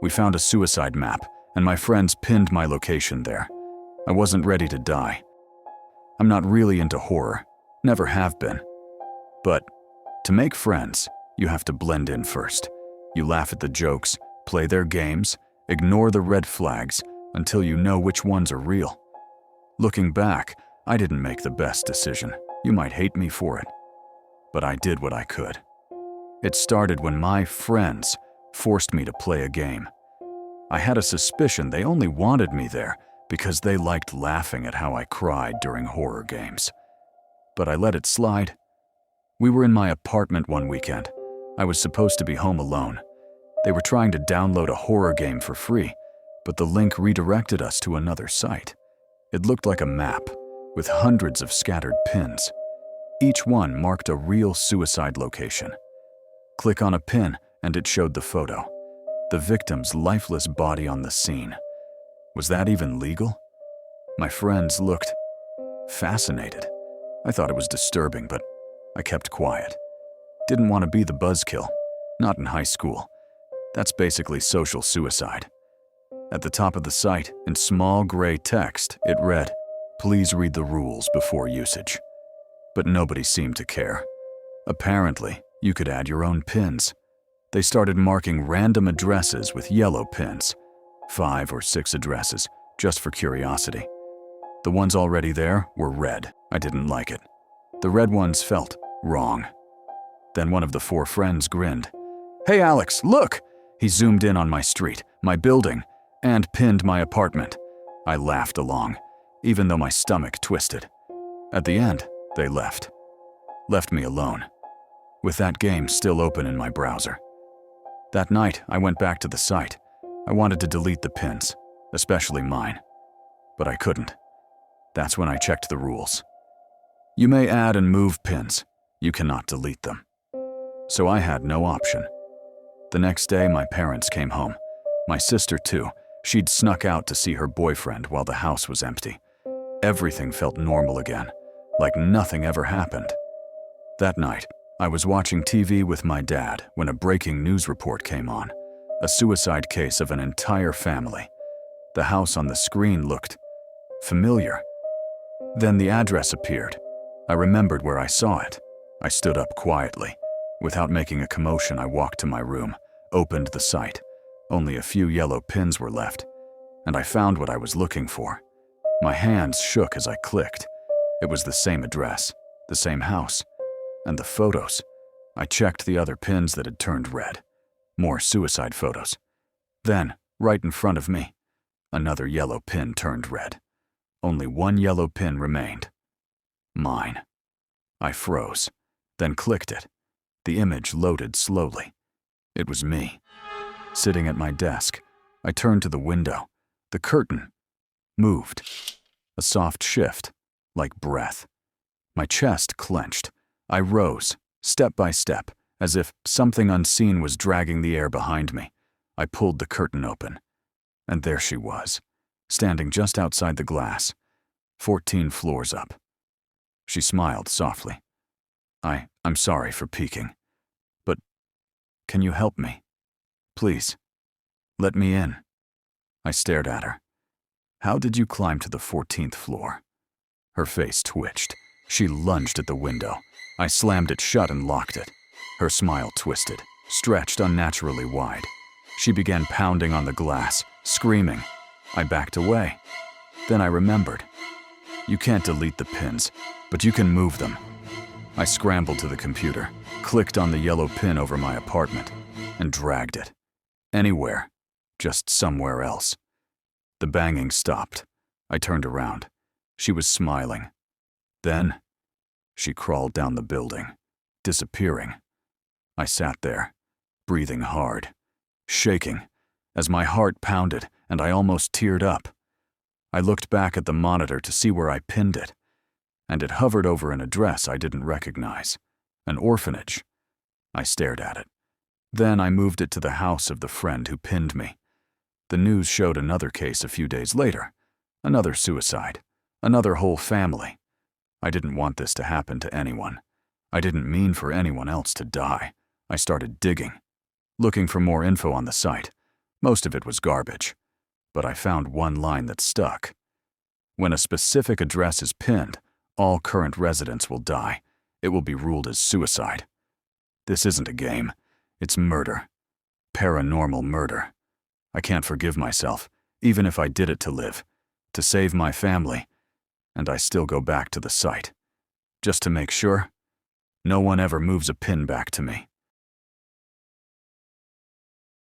We found a suicide map, and my friends pinned my location there. I wasn't ready to die. I'm not really into horror, never have been. But to make friends, you have to blend in first. You laugh at the jokes, play their games, ignore the red flags until you know which ones are real. Looking back, I didn't make the best decision. You might hate me for it. But I did what I could. It started when my friends forced me to play a game. I had a suspicion they only wanted me there because they liked laughing at how I cried during horror games. But I let it slide. We were in my apartment one weekend. I was supposed to be home alone. They were trying to download a horror game for free, but the link redirected us to another site. It looked like a map, with hundreds of scattered pins. Each one marked a real suicide location. Click on a pin, and it showed the photo. The victim's lifeless body on the scene. Was that even legal? My friends looked fascinated. I thought it was disturbing, but I kept quiet. Didn't want to be the buzzkill, not in high school. That's basically social suicide. At the top of the site, in small gray text, it read, "Please read the rules before usage." But nobody seemed to care. Apparently, you could add your own pins. They started marking random addresses with yellow pins, 5 or 6 addresses, just for curiosity. The ones already there were red. I didn't like it. The red ones felt wrong. Then one of the 4 friends grinned. "Hey Alex, look!" He zoomed in on my street, my building, and pinned my apartment. I laughed along, even though my stomach twisted. At the end, they left. Left me alone, with that game still open in my browser. That night, I went back to the site. I wanted to delete the pins, especially mine. But I couldn't. That's when I checked the rules. You may add and move pins. You cannot delete them. So I had no option. The next day, my parents came home. My sister, too. She'd snuck out to see her boyfriend while the house was empty. Everything felt normal again, like nothing ever happened. That night, I was watching TV with my dad when a breaking news report came on. A suicide case of an entire family. The house on the screen looked familiar. Then the address appeared. I remembered where I saw it. I stood up quietly. Without making a commotion, I walked to my room, opened the site. Only a few yellow pins were left, and I found what I was looking for. My hands shook as I clicked. It was the same address, the same house, and the photos. I checked the other pins that had turned red. More suicide photos. Then, right in front of me, another yellow pin turned red. Only one yellow pin remained. Mine. I froze, then clicked it. The image loaded slowly. It was me. Sitting at my desk, I turned to the window. The curtain moved. A soft shift, like breath. My chest clenched. I rose, step by step, as if something unseen was dragging the air behind me. I pulled the curtain open. And there she was, standing just outside the glass, 14 floors up. She smiled softly. I'm sorry for peeking, but can you help me? Please, let me in. I stared at her. How did you climb to the 14th floor? Her face twitched. She lunged at the window. I slammed it shut and locked it. Her smile twisted, stretched unnaturally wide. She began pounding on the glass, screaming. I backed away. Then I remembered. You can't delete the pins, but you can move them. I scrambled to the computer, clicked on the yellow pin over my apartment, and dragged it. Anywhere, just somewhere else. The banging stopped. I turned around. She was smiling. Then, she crawled down the building, disappearing. I sat there, breathing hard, shaking, as my heart pounded and I almost teared up. I looked back at the monitor to see where I pinned it, and it hovered over an address I didn't recognize, an orphanage. I stared at it. Then I moved it to the house of the friend who pinned me. The news showed another case a few days later, another suicide, another whole family. I didn't want this to happen to anyone. I didn't mean for anyone else to die. I started digging, looking for more info on the site. Most of it was garbage, but I found one line that stuck. When a specific address is pinned, all current residents will die. It will be ruled as suicide. This isn't a game. It's murder. Paranormal murder. I can't forgive myself, even if I did it to live, to save my family, and I still go back to the site, just to make sure no one ever moves a pin back to me.